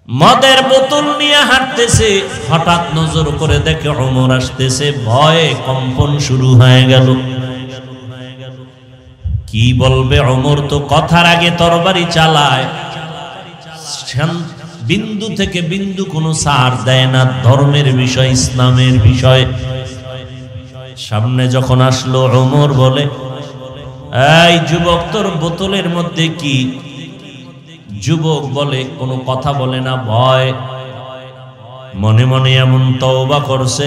মদের বোতল নিয়ে হাঁটতেছে, হঠাৎ নজর করে দেখে ওমর আসতেছে, ভয়ে কম্পন শুরু হয়ে গেল। কি বলবে ওমর, তো কথার আগে তরবারি চালায়, বিন্দু থেকে বিন্দু কোনো ছাড় দেয় না, ধর্মের বিষয়, ইসলামের বিষয়। সামনে যখন আসলো ওমর বলে, এই যুবক, তোর বোতলের মধ্যে কি? যুবক বলে, কোনো কথা বলে না, ভয়। মনে মনে এমন তওবা করছে,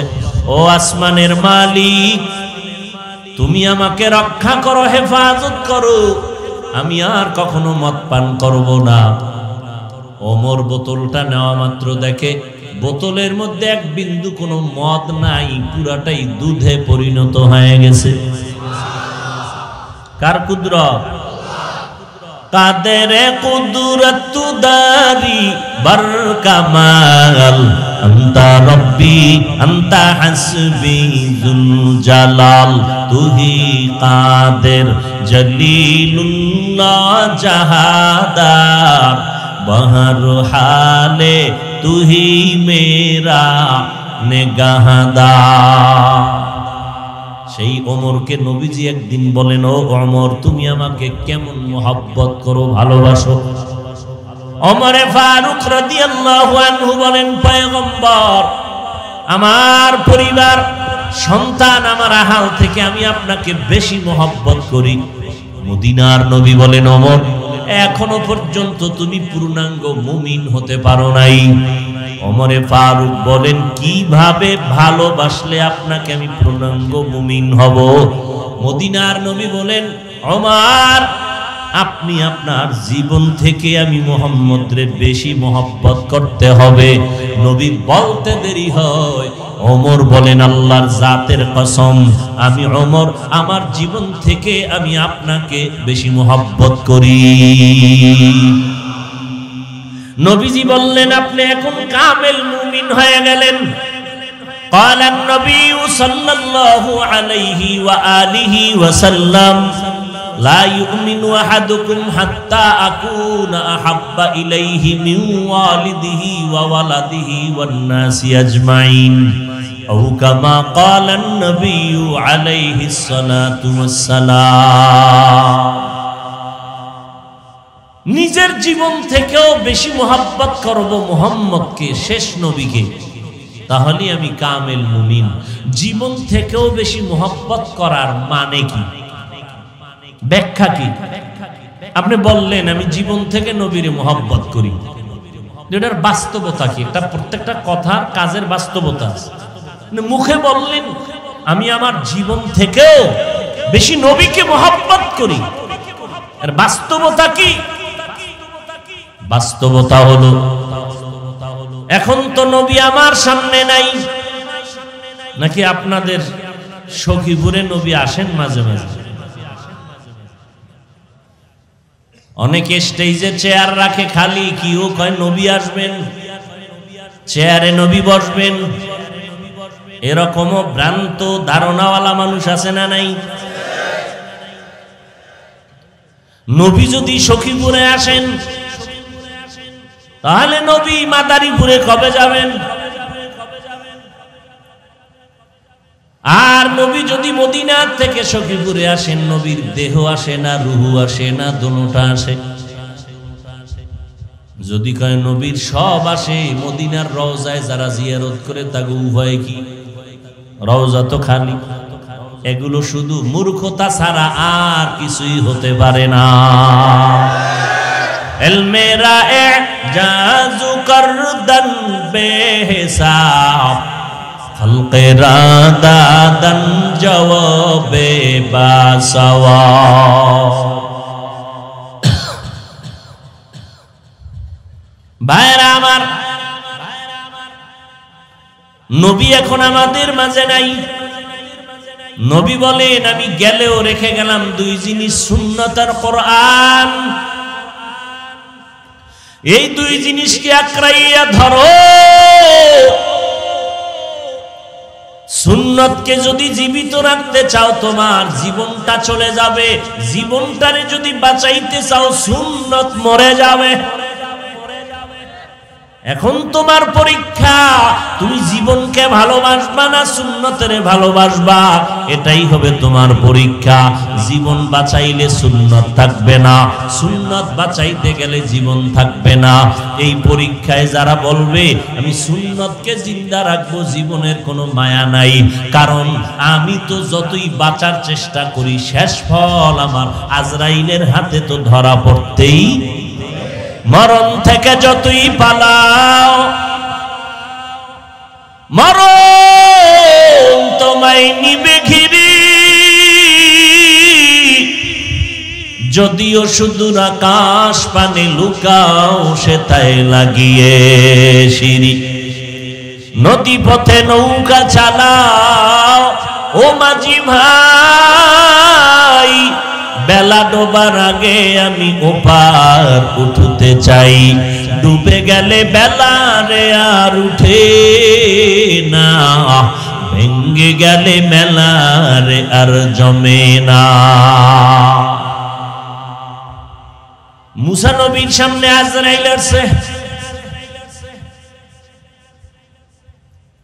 ও আসমানের মালিক, তুমি আমাকে রক্ষা করো, হেফাজত করো, আমি আর কখনো মদ পান করব না। ওমর বোতলটা নেওয়া মাত্র দেখে বোতলের মধ্যে এক বিন্দু কোনো মদ নাই, পুরাটাই দুধে পরিণত হয়ে গেছে। কার কুদরত? কাদের কুদরত দারি বার কামাল, আনতা রব্বি আনতা হাসবি যুল জালাল, তুহি কাদের জলিলুল্লাহ জাহাদার, বহর হালে তুহি মেরা নেগাহদার। সেই ওমরকে নবীজি একদিন বলেন, ও ওমর, তুমি আমাকে কেমন মোহাব্বত করো, ভালোবাসো? ওমরে ফারুক রাদিয়াল্লাহু আনহু বলেন, পয়গম্বর, আমার পরিবার, সন্তান, আমার আহাল থেকে আমি আপনাকে বেশি মোহাব্বত করি। মদিনার নবী বলেন, ওমর, এখনো পর্যন্ত তুমি পূর্ণাঙ্গ মুমিন হতে পারো নাই। ওমরে ফারুক বলেন, কিভাবে ভালোবাসলে আপনাকে আমি পূর্ণাঙ্গ মুমিন হব? মদিনার নবী বলেন, ওমর, আপনি আপনার জীবন থেকে আমি মুহাম্মদরে বেশি মহব্বত করতে হবে। নবী বলতে দেরি হয়, ওমর বলেন, আল্লাহর জাতের কসম, আমি ওমর আমার জীবন থেকে আমি আপনাকে বেশি মহব্বত করি। নবীজি বললেন, আপনি এখন কামেল মুমিন হয়ে গেলেন। قال النبي صلى الله عليه وآله وسلم لا يؤمن أحدكم حتى أكون أحب إليه من والده وولده والناس أجمعين أو كما قال النبي عليه الصلاة والسلام। নিজের জীবন থেকেও বেশি মোহাব্বত করব মুহাম্মদকে, শেষ নবীকে, তাহলে আমি কামেল মুমিন। জীবন থেকেও বেশি মোহাব্বত করার মানে কি, ব্যাখ্যা কি? আপনি বললেন আমি জীবন থেকে নবীরে মোহাব্বত করি, এটার বাস্তবতা কি? এটা প্রত্যেকটা কথার কাজের বাস্তবতা আছে। মুখে বললেন আমি আমার জীবন থেকেও বেশি নবীকে মোহাব্বত করি, আর বাস্তবতা কি? বাস্তবতা হলো, এখন তো নবী আমার সামনে নাই। নাকি আপনাদের সখীপুরে নবী আসেন মাঝে মাঝে? অনেকে স্টেজে চেয়ার রাখে খালি, কিও কয় নবী আসবেন, চেয়ারে নবী বসবেন। এরকমও ভ্রান্ত ধারণাওয়ালা মানুষ আছে না নাই? নবী যদি সখীপুরে আসেন, তাহলে নবী মাদারীপুরে কবে যাবেন? আর নবী যদি মদিনার থেকে সখীপুরে আসেন, নবীর দেহ আসে না, রুহু আসে না, দোনোটা আসে? যদি কয় নবীর সব আসে, মদিনার রওজায় যারা জিয়ারত করে তাকে উভয় কি? রওজা তো খালি। এগুলো শুধু মূর্খতা ছাড়া আর কিছুই হতে পারে না। এলমেরা এজাজু করদন বেহিসাব, খলকেরা দাদন জওয়াবে বাসওয়াব। ভাইরা আমার, নবী এখন আমাদের মাঝে নাই। নবী বলেন, আমি গেলেও রেখে গেলাম দুই জিনিস, সুন্নাত আর কোরআন। এই দুই জিনিসকে আঁকড়াইয়া ধরো। সুন্নতকে যদি জীবিত রাখতে চাও, তোমার জীবনটা চলে যাবে। জীবনটারে যদি বাঁচাইতে চাও, সুন্নত মরে যাবে। এখন তোমার পরীক্ষা, তুমি জীবনকে ভালোবাসবা না সুন্নতের ভালোবাসবা, এটাই হবে তোমার পরীক্ষা। জীবন বাঁচাইলে সুন্নত থাকবে না, সুন্নত বাঁচাইতে গেলে জীবন থাকবে না। এই পরীক্ষায় যারা বলবে আমি সুন্নতকে জিন্দা রাখবো, জীবনের কোনো মায়া নাই, কারণ আমি তো যতই বাঁচার চেষ্টা করি শেষ ফল আমার আজরাইলের হাতে তো ধরা পড়তেই। মরণ থেকে যতই পালাও মরণ তোমায় নিবে ঘিরে, যদিও সুদূর আকাশ পানে লুকাও সে তাই লাগিয়ে সিঁড়ি। নদী পথে নৌকা চালাও ও মাঝি ভাই, বেলা ডোবার আগে আমি ওপার উঠতে চাই। ডুবে গেলে বেলা রে আর উঠে না, ভেঙ্গে গেলে মেলা রে আর জমে না। মুসা নবীর সামনে আজরাইল আসছে।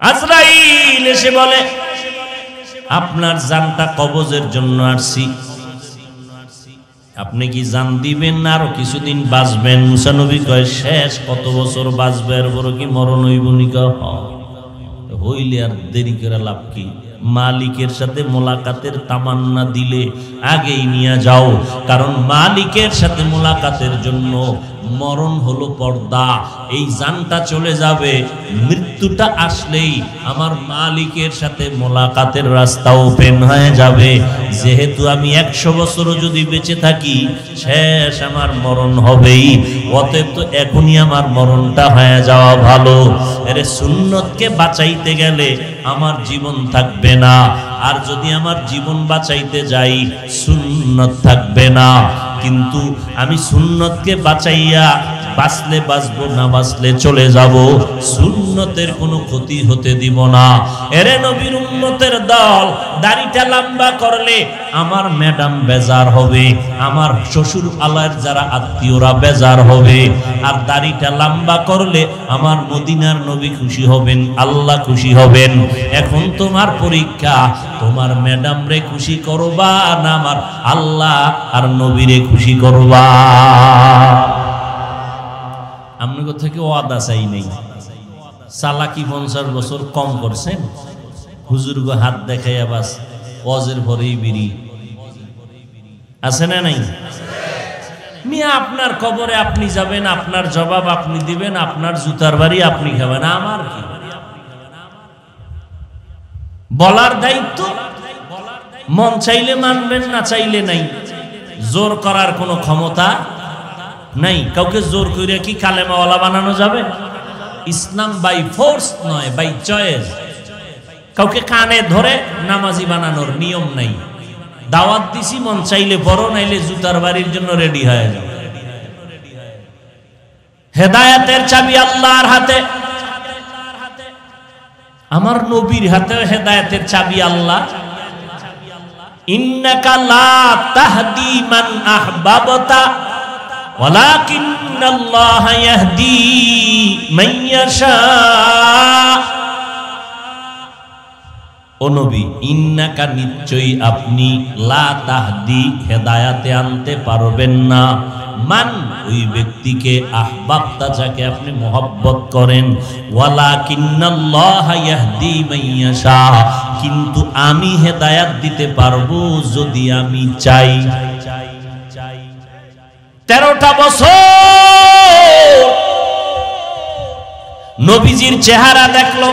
আজরাইল এসে বলে আপনার জানটা কবজের জন্য আসছি, আপনি কি জান দিবেন না আরো কিছুদিন বাঁচবেন? মুসা নবী কয় শেষ কত বছর বাঁচবে, আর বড় কি মরণ হইব নিকা হইলে আর দেরি করে লাভ কি? মালিকের সাথে মোলাকাতের তামান্না দিলে আগেই নিয়ে যাও, কারণ মালিকের সাথে মোলাকাতের জন্য মরণ হলো পর্দা। এই জানটা চলে যাবে, মৃত্যুটা আসলেই আমার মালিকের সাথে মোলাকাতের রাস্তা ওপেন হয়ে যাবে। যেহেতু আমি 100 বছরও যদি বেঁচে থাকি শেষ আমার মরণ হবেই, অতএব তো এখনই আমার মরণটা হয়ে যাওয়া ভালো। এর সুন্নতকে বাঁচাইতে গেলে আমার জীবন থাকবে না, আর যদি আমার জীবন বাঁচাইতে যাই সুন্নত থাকবে না। কিন্তু আমি সুন্নতকে বাঁচাইয়া বাঁচলে বাঁচবো, না বাঁচলে চলে যাব, সুন্নতের কোনো ক্ষতি হতে দিব না। এরে নবীর উম্মতের দল, দাড়িটা লম্বা করলে আমার ম্যাডাম বেজার হবে, আমার শ্বশুর আলার যারা আত্মীয়রা বেজার হবে, আর দাড়িটা লম্বা করলে আমার মদিনার নবী খুশি হবেন, আল্লাহ খুশি হবেন। এখন তোমার পরীক্ষা, তোমার ম্যাডাম রে খুশি করবা না আমার আল্লাহ আর নবীরে খুশি করবা? আপনাদের থেকে ওয়াদা চাই নেই, চালাকি 50 বছর কম করছেন, হুজুর গো হাত দেখাইয়া বাস ওয়াজের পরেই বিড়ি আছে না নাই? মিয়া আপনার কবরে আপনি যাবেন, আপনার জবাব আপনি দিবেন, আপনার জুতার বাড়ি আপনি খাবেন, আমার কি? বলার দায়িত্ব, মন চাইলে মানবেন, না চাইলে নাই। জোর করার কোনো ক্ষমতা নাই। কাউকে জোর করে কি কালেমাওয়ালা বানানো যাবে? ইসলাম বাই ফোর্স নয়, বাই চয়েস। কাউকে কানে ধরে নামাজি বানানোর নিয়ম নাই। দাওয়াত দিছি, মন চাইলে বড়, নাইলে জুতার বাড়ির জন্য রেডি হয়ে যাও। হেদায়েতের চাবি আল্লাহর হাতে, আমার নবীর হাতে হেদায়েতের চাবি আল্লাহ। ইন্নাকা লা তাহদি মান আহবাবতা ওয়ালাকিন্নাল্লাহা ইয়াহদি মান ইয়াশা। ও নবী, ইন্নাকা নিশ্চয়ই আপনি, লা তাহদি হেদায়াতে আনতে পারবেন না, মান ওই ব্যক্তিকে, আহবাবতা যাকে আপনি মহব্বত করেন, ওয়ালাকিন্নাল্লাহা ইয়াহদি মান ইয়াশা, কিন্তু আমি হেদায়াত দিতে পারবো যদি আমি চাই। 13টা বছর নবীজির চেহারা দেখলো।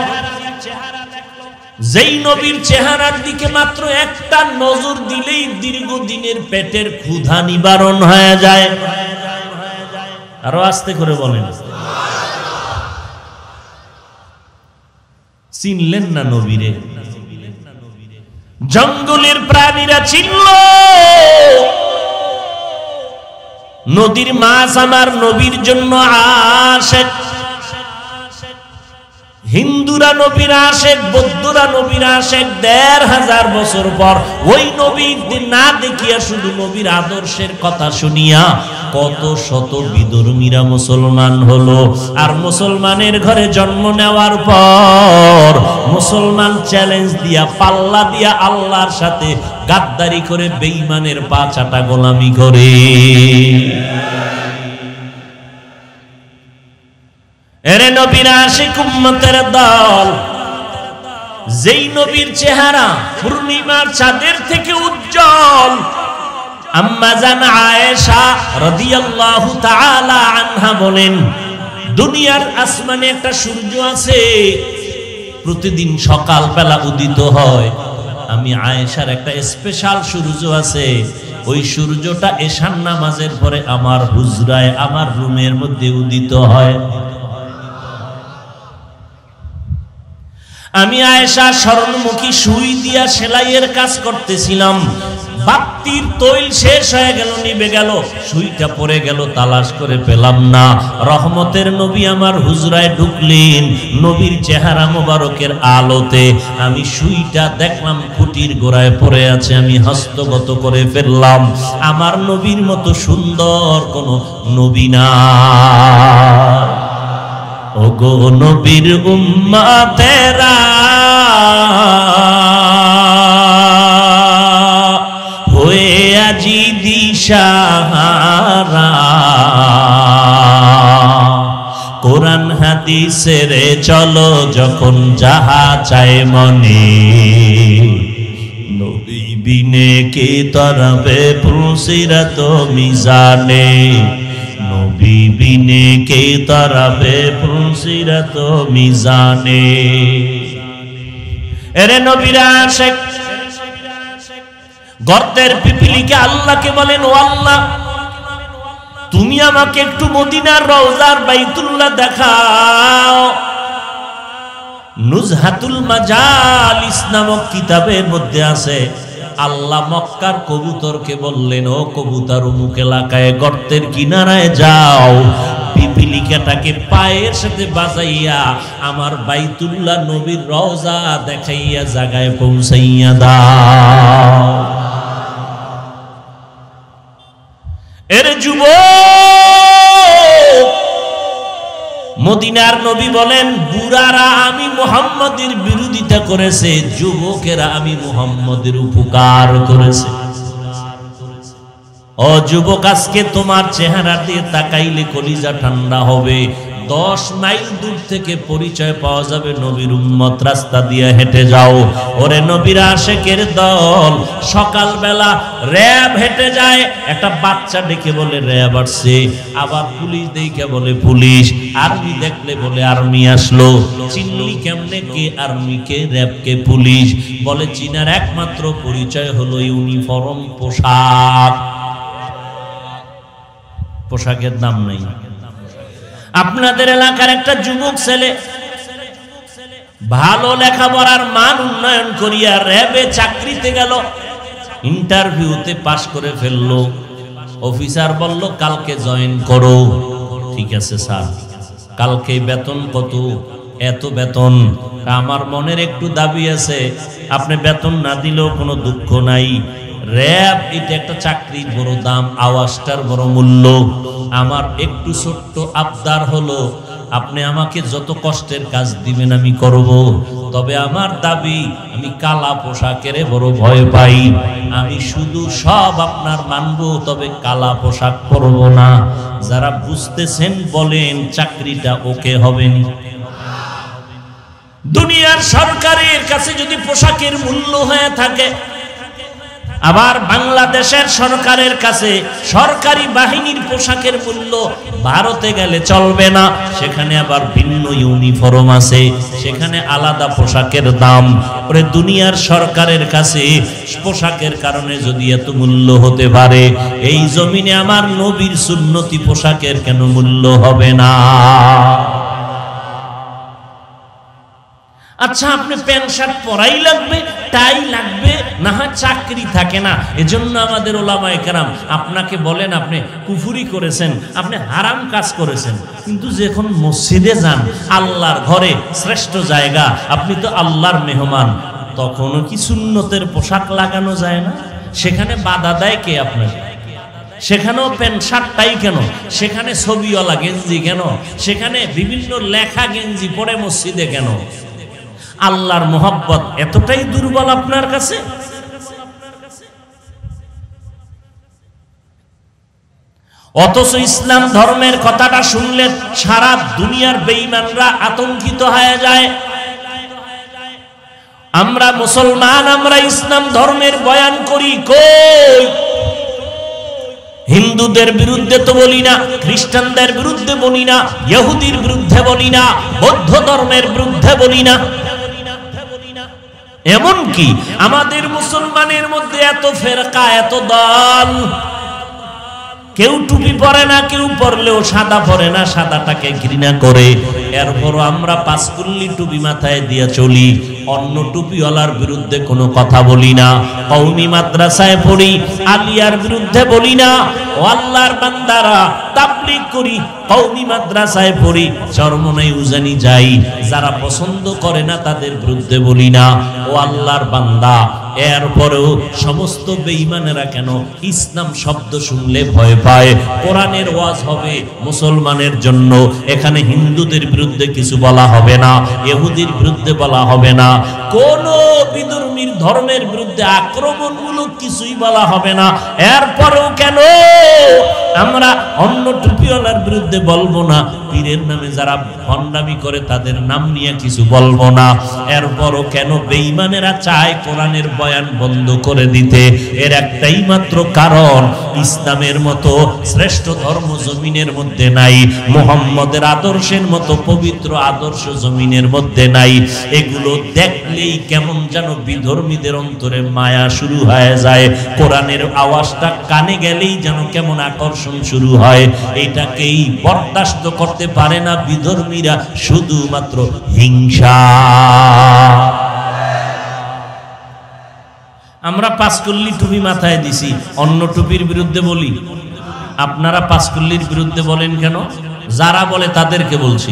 যেই নবীর চেহারার দিকে মাত্র একটা নজর দিলেই দীর্ঘদিনের পেটের ক্ষুধা নিবারণ হয়ে যায়। আরো আস্তে করে বলেন। চিনলেন না নবীরে? জঙ্গলের প্রাণীরা চিনল। নদীর মাছ আমার নবীর জন্য আশেক। হিন্দুরা নবীর আশেক, বৌদ্ধরা নবীর আশেক। ১৫০০ বছর পর ওই নবীর না দেখিয়া শুধু নবীর আদর্শের কথা শুনিয়া কত শত বিধর্মীরা মুসলমান হলো। আর মুসলমানের ঘরে জন্ম নেওয়ার পর মুসলমান চ্যালেঞ্জ দিয়া, পাল্লা দিয়া আল্লাহর সাথে গাদ্দারি করে বেঈমানের পা চাটা গোলামি করে। এরে নবীর আশিক উম্মতের দল, যেই নবীর চেহারা পূর্ণিমার চাঁদের থেকে উজ্জ্বল। আম্মা জান আয়েশা রাদিয়াল্লাহু তাআলা আনহা বলেন, দুনিয়ার আসমানে একটা সূর্য আছে, প্রতিদিন সকাল বেলা উদিত হয়। আমি আয়েশার একটা স্পেশাল সূর্য আছে, ওই সূর্যটা এশার নামাজের পরে আমার হুজরায়, আমার রুমের মধ্যে উদিত হয়। আমি আয়েশা স্বর্ণমুখী সুই দিয়া সেলাইয়ের কাজ করতেছিলাম, বাতির তৈল শেষ হয়ে গেল, নিভে গেল, সুইটা পড়ে গেল, তালাশ করে পেলাম না। রহমতের নবী আমার হুজরায় ঢুকলেন, নবীর চেহারা মোবারকের আলোতে আমি সুইটা দেখলাম খুঁটির গোড়ায় পড়ে আছে। আমি হস্তগত করে ফেললাম। আমার নবীর মতো সুন্দর কোন নবী না। ওগো নবীর উম্মতেরা, হয়ে আজি দিশাহারা, কোরআন হাদিসের চলো যখন যাহা চায় মনে, নবী বিনে কে তরবে পুলসিরাত মিজানে, নবী বিনে কে তরবে পুলসিরাত মিজানে। এরে নবীর আশিক, গর্তের পিপিলিকে আল্লাহকে বলেন, ও আল্লাহ, তুমি আমাকে একটু মদিনার রওজার বাইতুল্লাহ দেখাও। নুজহাতুল মাজালিস নামক কিতাবের মধ্যে আছে, আল্লাহ মক্কার কবুতরকে বললেন, ও কবুতর, অমুক এলাকায় গর্তের কিনারায় যাও, পিপিলিকাটাকে পায়ের সাথে বাজাইয়া আমার বাইতুল্লাহ নবীর রওজা দেখাইয়া জায়গায় পৌঁছাইয়া দাও। এর যুবক, মদিনার নবী বলেন, বুড়ারা আমি মুহাম্মদের বিরোধিতা করেছে, যুবকেরা আমি মুহাম্মদের উপকার করেছে। ও যুবক, আজকে তোমার চেহারা দিয়ে তাকাইলে কলিজা ঠান্ডা হবে। 10 মাইল দূর থেকে পরিচয় পাওয়া যাবে নবীর উম্মত, রাস্তা দিয়ে হেঁটে যাও। ওরে নবীর আশিকের দল, সকালবেলা র্যাব হেঁটে যায়, একটা বাচ্চা ডেকে বলে র্যাব আসছে, আবার পুলিশ দেখে বলে পুলিশ, আর্মি দেখলে বলে আর্মি আসলো। চিনলি কেমনে কে আর্মি, কে র্যাব, কে পুলিশ? বলে চীনার একমাত্র পরিচয় হলো ইউনিফর্ম, পোশাক। পোশাকের দাম নেই। আপনাদের এলাকার একটা যুবক ছেলে ভালো লেখাপড়ার মান উন্নয়ন করিয়া র্যাবে চাকরিতে গেল, ইন্টারভিউতে পাশ করে ফেললো। অফিসার বলল কালকে জয়েন করো। ঠিক আছে স্যার, কালকে বেতন কত? এত বেতন। আমার মনের একটু দাবি আছে, আপনি বেতন না দিলেও কোনো দুঃখ নাই। র্যাব এটা একটা চাকরির বড় দাম, আওয়াজটার বড় মূল্য। আমার একটু ছোট্ট আবদার হলো, আপনি আমাকে যত কষ্টের কাজ দিবেন আমি করব, তবে আমার দাবি, আমি কালা পোশাকের বড় ভয় পাই। আমি শুধু সব আপনার মানব, তবে কালা পোশাক পরব না। যারা বুঝতেছেন বলেন, চাকরিটা ওকে হবে না? দুনিয়ার সরকারের কাছে যদি পোশাকের মূল্য হয়ে থাকে, আবার বাংলাদেশের সরকারের কাছে সরকারি বাহিনীর পোশাকের মূল্য, ভারতে গেলে চলবে না, সেখানে আবার ভিন্ন ইউনিফর্ম আছে, সেখানে আলাদা পোশাকের দাম। পরে দুনিয়ার সরকারের কাছে পোশাকের কারণে যদি এত মূল্য হতে পারে, এই জমিনে আমার নবীর সুন্নতি পোশাকের কেন মূল্য হবে না? আচ্ছা, আচ্ছা আপনি প্যান্ট শার্ট পরাই লাগবে, টাই লাগবে, না হয় চাকরি থাকে না। এজন্য আমাদের ওলামায়ে কেরাম আপনাকে বলেন আপনি কুফরি করেছেন, আপনি হারাম কাজ করেছেন, কিন্তু যখন মসজিদে যান, আল্লাহর ঘরে শ্রেষ্ঠ জায়গা, আপনি তো আল্লাহর মেহমান, তখনও কি সুন্নতের পোশাক লাগানো যায় না? সেখানে বাধা দেয় কে আপনাকে? সেখানেও প্যান্ট শার্টটাই কেন? সেখানে ছবিওয়ালা গেঞ্জি কেন? সেখানে বিভিন্ন লেখা গেঞ্জি পরে মসজিদে কেন? আল্লাহর মোহাব্বত এতটাই দুর্বল আপনার কাছে? অথচ ইসলাম ধর্মের কথাটা শুনলে সারা দুনিয়ার বেঈমানরা আতঙ্কিত হয়ে যায়। আমরা মুসলমান, আমরা ইসলাম ধর্মের বয়ান করি, কই হিন্দুদের বিরুদ্ধে তো বলি না, খ্রিস্টানদের বিরুদ্ধে বলি না, ইহুদির বিরুদ্ধে বলি না, বৌদ্ধ ধর্মের বিরুদ্ধে বলি না। এমনকি আমাদের মুসলমানের মধ্যে এত ফেরকা, এত দল, কেউ টুপি পরে না, কেউ পরলেও সাদা পরে না, সাদাটাকে ঘৃণা করে। এরপরও আমরা পাঁচকুল্লি টুপি মাথায় দিয়ে চলি, অন্য টুপিওয়ালার বিরুদ্ধে কোনো কথা বলি না। কওমি মাদ্রাসায় পড়ি, আলিয়ার বিরুদ্ধে বলি না। ও আল্লাহর বান্দারা, তাবলীগ করি, কওমি মাদ্রাসায় পড়ি, চরমনাই উজানি যাই, যারা পছন্দ করে না তাদের বিরুদ্ধে বলি না। ও আল্লাহর বান্দা, এরপরেও সমস্ত বেঈমানেরা কেন ইসলাম শব্দ শুনলে ভয় পায়? কোরআনের ওয়াজ হবে মুসলমানের জন্য, এখানে হিন্দুদের বিরুদ্ধে কিছু বলা হবে না, ইহুদির বিরুদ্ধে বলা হবে না, কোন বিধর্মীর ধর্মের বিরুদ্ধে আক্রমণমূলক কিছুই বলা হবে না। এরপরেও কেন আমরা অন্য টুপিওয়ালার বিরুদ্ধে বলবো না, পীরের নামে যারা ভণ্ডামি করে তাদের নাম নিয়ে কিছু বলবো না? এরপরও কেন বেঈমানেরা চায় কোরআনের বয়ান বন্ধ করে দিতে? এর একটাই মাত্র কারণ, ইসলামের মতো শ্রেষ্ঠ ধর্ম জমিনের মধ্যে নাই, মুহাম্মদের আদর্শের মতো পবিত্র আদর্শ জমিনের মধ্যে নাই। এগুলো দেখলেই কেমন যেন বিধর্মীদের অন্তরে মায়া শুরু হয়ে যায়, কোরআনের আওয়াজটা কানে গেলেই যেন কেমন আকর্ষণ শুরু হয়। এটাকেই বরদাস্ত করতে পারে না বিধর্মীরা, শুধুমাত্র হিংসা। আমরা পাঁচকুল্লি টুপি মাথায় দিছি, অন্য টুপির বিরুদ্ধে বলি। আপনারা পাঁচকুল্লির বিরুদ্ধে বলেন কেন? যারা বলে তাদেরকে বলছি।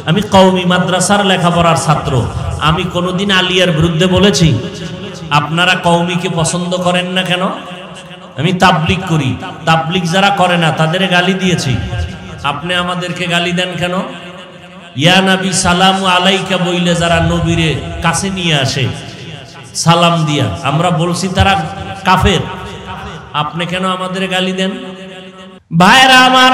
আমি কওমি মাদ্রাসার লেখাপড়ার ছাত্র, আমি কোনোদিন আলিয়ার বিরুদ্ধে বলেছি? আপনারা কওমিকে পছন্দ করেন না কেন? আমি তাবলীগ করি, তাবলীগ যারা করে না তাদের গালি দিয়েছি, আপনি আমাদেরকে গালি দেন কেন? ইয়া নবী সালামু আলাইকা বইলে যারা নবীরে কাছে নিয়ে আসে সালাম দিয়া, আমরা বলছি তারা কাফের, আপনি কেন আমাদের গালি দেন? ভাইরা আমার,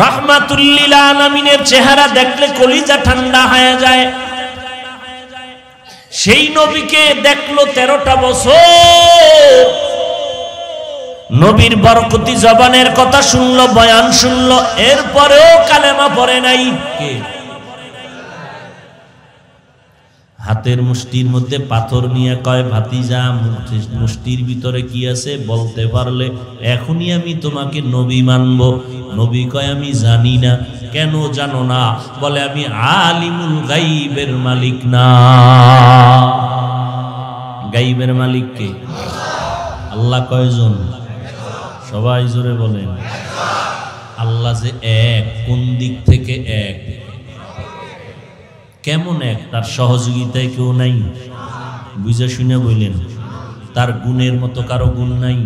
রাহমাতুল লিল আলামিনের চেহারা দেখলে কলিজা ঠান্ডা হয়ে যায়। সেই নবীকে দেখলো 13টা বছর, নবীর বরকতি জবানের কথা শুনলো, বয়ান শুনলো, এরপরেও কালেমা পড়ে নাই। কে? হাতের মুষ্টির মধ্যে পাথর নিয়ে কয়, ভাতিজা মুষ্টির ভিতরে কি আছে বলতে পারলে এখনই আমি তোমাকে নবী মানব। নবী কয়, আমি জানি না। কেন জানো না? বলে, আমি আলিমুল গাইবের মালিক না। গাইবের মালিক কে? আল্লাহ। কয়জন? সবাই জোরে বলেন। আল্লাহ যে এক, কোন দিক থেকে এক? কেমন এক? তার সহযোগিতায় কেউ নাই, বুঝে শুনে বললেন। তার গুণের মতো কারো গুণ নাই।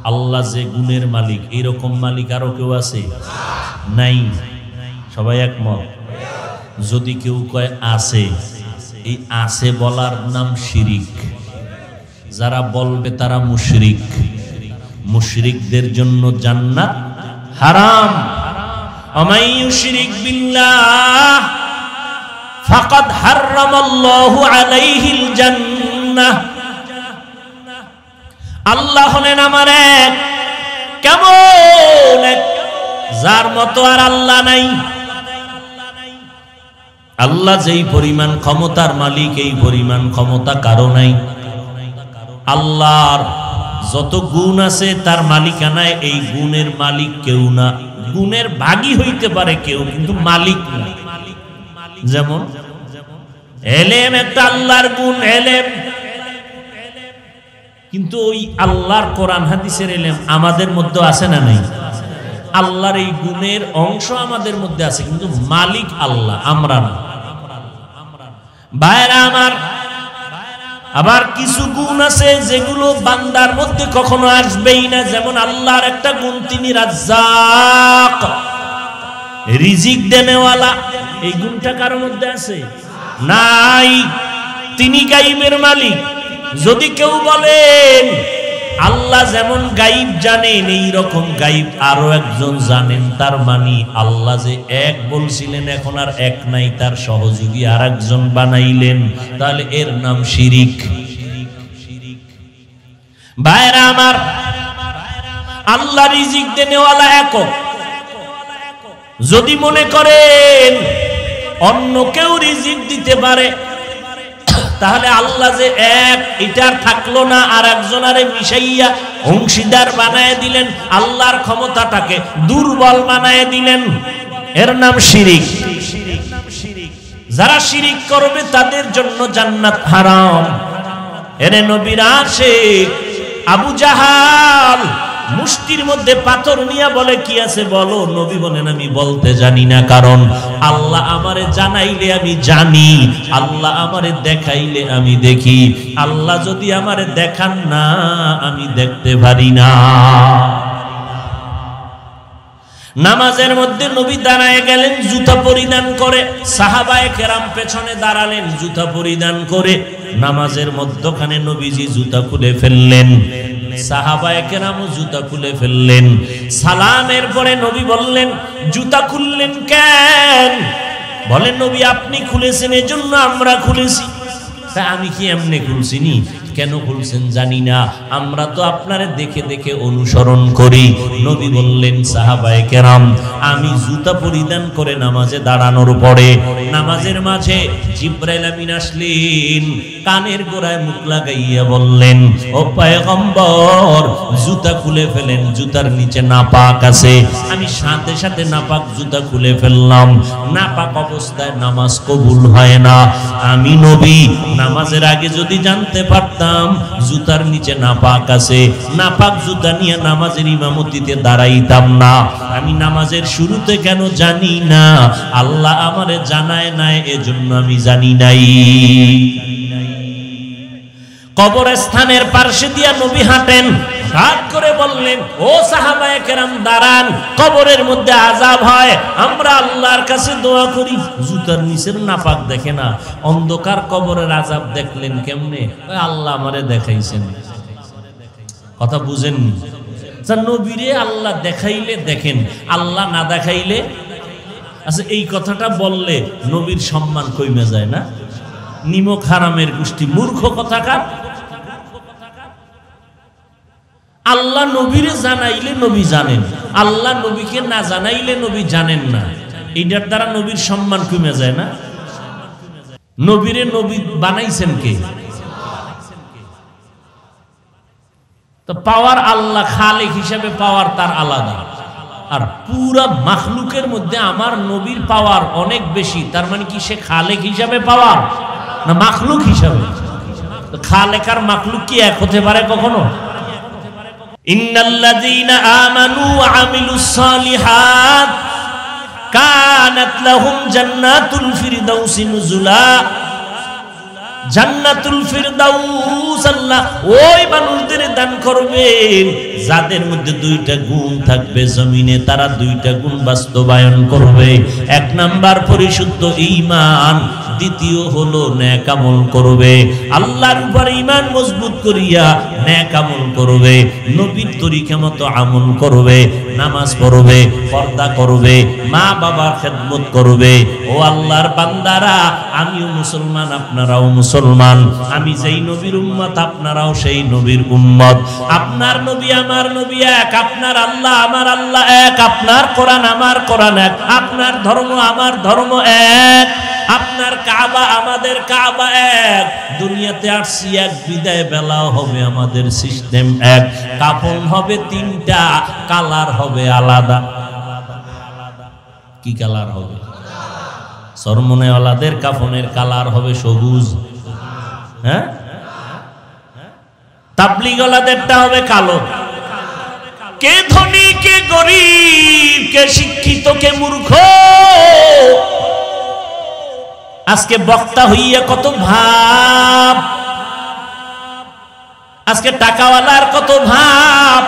আল্লাহ যে গুণের মালিক, এইরকম মালিক আরো কেউ আছে? নাই। সবাই একমত? যদি কেউ কয় আছে, এই আছে বলার নাম শিরিক। যারা বলবে তারা মুশরিক। মুশরিকদের জন্য জান্নাত হারাম। ওমাই ইউশরিক বিল্লাহ ফাকাদ হারামাল্লাহু আলাইহিল জান্নাহ। আল্লাহ হলেন আমার এক, কেমন এক, যার মতো আর আল্লাহ নাই। আল্লাহ যেই পরিমাণ ক্ষমতার মালিক, এই পরিমাণ ক্ষমতা কারো নাই। আল্লাহর যত গুণ আছে তার মালিকানায় এই গুণের মালিক কেউ না। গুণের ভাগী হইতে পারে কেউ, কিন্তু মালিক না। যেমন এলেম একটা আল্লাহর গুণ, এলেম, কিন্তু ওই আল্লাহর কোরআন হাদিসের এলেম আমাদের মধ্যে আছে না নাই? আল্লাহর এই গুণের অংশ আমাদের মধ্যে আছে, কিন্তু মালিক আল্লাহ, আমরা না। ভাইরা আমার, আবার কিছু গুণ আছে যেগুলো বান্দার মধ্যে কখনো আসবেই না। যেমন আল্লাহর একটা গুণ, তিনি রাজ্জাক, রিজিক দেনেওয়ালা। এই গুণটা কারোর মধ্যে আছে? নাই। তিনি গাইবের মালিক। যদি কেউ বলেন আল্লাহ যেমন গাইব জানেন, এই রকম গাইব আরো একজন জানেন, তার মানে আল্লাহ যে এক বলছিলেন এখন আর এক নাই, তার সহযোগী আর একজন বানাইলেন, তাহলে এর নাম শিরিক। ভাইরা আমার, আল্লাহ রিজিক দেনেওয়ালা একক। যদি মনে করেন অন্য কেউ রিজিক দিতে পারে, তাহলে আল্লাহ যে এক, এটার থাকলো না, আর একজনারে মিশাইয়া অংশীদার বানায় দিলেন, আল্লাহর ক্ষমতাটাকে দুর্বল বানায় দিলেন, এর নাম শিরিক। যারা শিরিক করবে তাদের জন্য জান্নাত হারাম। এরে নবীর আশিক আবু জাহাল মুষ্টির মধ্যে পাথর নিয়ে বলে, কি আছে বলো। নবী বলেন, আমি বলতে জানি না, কারণ আল্লাহ আমারে জানাইলে আমি জানি, আল্লাহ আমারে দেখাইলে আমি দেখি, আল্লাহ যদি আমারে দেখান না আমি দেখতে পারি না। নামাজের মধ্যে নবী দাঁড়ায় গেলেন, জুতা পরিধান করে, সাহাবায়ে কেরাম পেছনে দাঁড়ালেন জুতা পরিধান করে। নামাজের মধ্যখানে নবীজি জুতা খুলে ফেললেন, সাহাবায়ে কেরাম জুতা খুলে ফেললেন। সালামের পরে নবী বললেন, জুতা খুললেন কেন? বলেন, নবী আপনি খুলেছেন এজন্য আমরা খুলেছি। তা আমি কি এমনি খুলছি নি? কেন খুলছেন জানি না, আমরা তো আপনারে দেখে দেখে অনুসরণ করি। নবী বললেন, সাহাবায়ে কেরাম আমি জুতা পরিধান করে নামাজে দাঁড়ানোর পরে নামাজের মাঝে জিবরাইল আমিন আসলেন, কানের গোড়ায় মুখ লাগাইয়া বললেন, ও পয়গম্বর জুতা খুলে ফেলেন, জুতার নিচে নাপাক আছে। আমি সাথে সাথে নাপাক জুতা খুলে ফেললাম। নাপাক অবস্থায় নামাজ কবুল হয় না। আমি নবী নামাজের আগে যদি জানতে পারতাম জুতার নিচে নাপাক আছে, নাপাক জুতা নিয়ে নামাজের ইমামতিতে দাঁড়াইতাম না। আমি নামাজের শুরুতে কেন জানি না? আল্লাহ আমারে জানায় নাই, এজন্য আমি জানি নাই। কবরস্থানের পাশে দিয়া নবী হাঁটেন, হাত করে বললেন, ও সাহাবায়ে কেরাম দাঁড়ান, কবরের মধ্যে আযাব হয়, আমরা আল্লাহর কাছে দোয়া করি। জুতার নিচের নাপাক দেখে না, অন্ধকার কবরের আযাব দেখলেন কেমনে? আল্লাহ আমারে দেখাইছেন। কথা বুঝেন? নবীরে আল্লাহ দেখাইলে দেখেন, আল্লাহ না দেখাইলে। আচ্ছা, এই কথাটা বললে নবীর সম্মান কমে যায় না? নিমক হারামের গোষ্ঠী, মূর্খ কথাকার। আল্লাহ নবীরে জানাইলে নবী জানেন, আল্লাহ নবীকে না জানাইলে নবী জানেন না। এইটার দ্বারা নবীর সম্মান কমে যায় না? নবীরে নবী বানাইছেন কে? তো পাওয়ার আল্লাহ, খালেক হিসাবে পাওয়ার তার আলাদা। আর পুরা মাখলুকের মধ্যে আমার নবীর পাওয়ার অনেক বেশি। তার মানে কি সে খালেক হিসাবে পাওয়ার না মাখলুক হিসাবে? খালেক আর মাখলুক কি এক হতে পারে কখনো? ইন্নাল্লাযীনা আমানু ওয়া আমিলুস সালিহাত কানাত লাহুম জান্নাতুল ফিরদাউসি নুজুলা। জান্নাতুল ফিরদাউস আল্লাহ ওই মানুষদের দান করবেন যাদের মধ্যে দুইটা গুণ থাকবে। জমিনে তারা দুইটা গুণ বাস্তবায়ন করবে। এক নাম্বার পরিশুদ্ধ ঈমান, দ্বিতীয় হলো নেক আমল করবে। আল্লাহর উপর ঈমান মজবুত করিয়া নেক আমল করবে, নবীর তরিকা মতো আমল করবে, নামাজ পড়বে, পর্দা করবে, মা বাবার খেদমত করবে। ও আল্লাহর বান্দারা, আমিও মুসলমান, আপনারাও মুসলমান। আমি যেই নবীর উম্মত, আপনারাও সেই নবীর উম্মত। আপনার নবী আমার নবী এক, আপনার আল্লাহ আমার আল্লাহ এক, আপনার কোরআন আমার কোরআন এক, আপনার ধর্ম আমার ধর্ম এক, আপনার কাবা আমাদের কাবা এক। দুনিয়াতে আসছি এক, বিদায় বেলাও হবে আমাদের সিস্টেম এক। কাফন হবে তিনটা, কালার হবে আলাদা। কি কালার হবে? সরমনেওয়ালাদের কাফনের কালার হবে সবুজ, হ্যাঁ, তাবলীগওয়ালাদেরটা হবে কালো। কে ধনী কে গরিব, কে শিক্ষিত কে মূর্খ, আজকে বক্তা হইয়া কত ভাব, আজকে টাকাওয়ালার কত ভাব,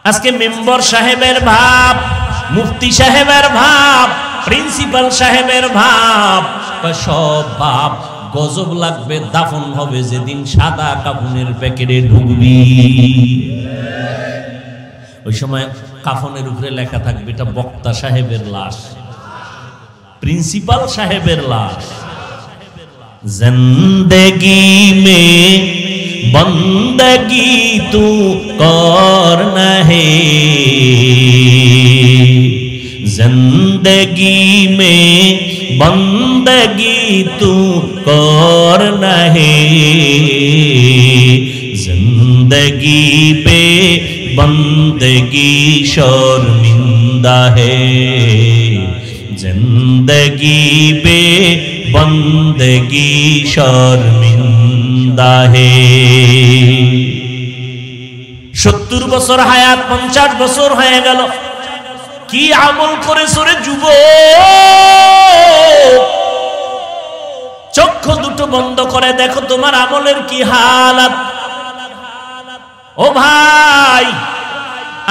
আজকে মেম্বার সাহেবের ভাব, মুফতি সাহেবের ভাব, প্রিন্সিপাল সাহেবের ভাব, সব ভাব গজব লাগবে। দাফন হবে যেদিন সাদা কাফনের প্যাকেটে ঢুকবি, ওই সময় কাফনের উপরে লেখা থাকবে এটা বক্তা সাহেবের লাশ, প্রিন্সিপাল সাহেবের লাশ। জিন্দেগি মে বন্দগি তু করনা হে, जिंदगी में बंदगी तू करना है, जिंदगी पे बंदगी शर्मिंदा है, जिंदगी पे बंदगी शर्मिंदा है। 70 বছর হায়াত, 50 বছর হয়ে গেল, কি আমল করেছ রে যুবক? চক্ষু দুটো বন্ধ করে দেখো তোমার আমলের কি হালাত। ও ভাই,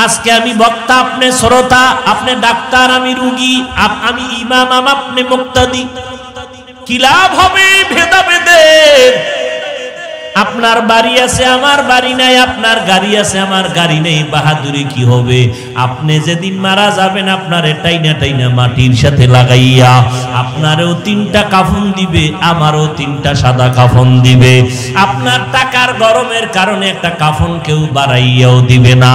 আজকে আমি বক্তা, আপনি শ্রোতা, আপনি ডাক্তার, আমি রোগী, আমি ইমাম, আপনি মুক্তাদি। কি লাভ হবে ভেদাভেদের? আপনার বাড়ি আছে আমার বাড়ি নাই, আপনার গাড়ি আছে আমার গাড়ি নেই, বাহাদুরি কি হবে? আপনি যেদিন মারা যাবেন আপনারে টাইনা টাইনা মাটির সাথে লাগাইয়া আপনারও 3টা কাফন দিবে, আমারও 3টা সাদা কাফন দিবে। আপনার টাকার গরমের কারণে একটা কাফন কেউ বাড়াইয়াও দিবে না,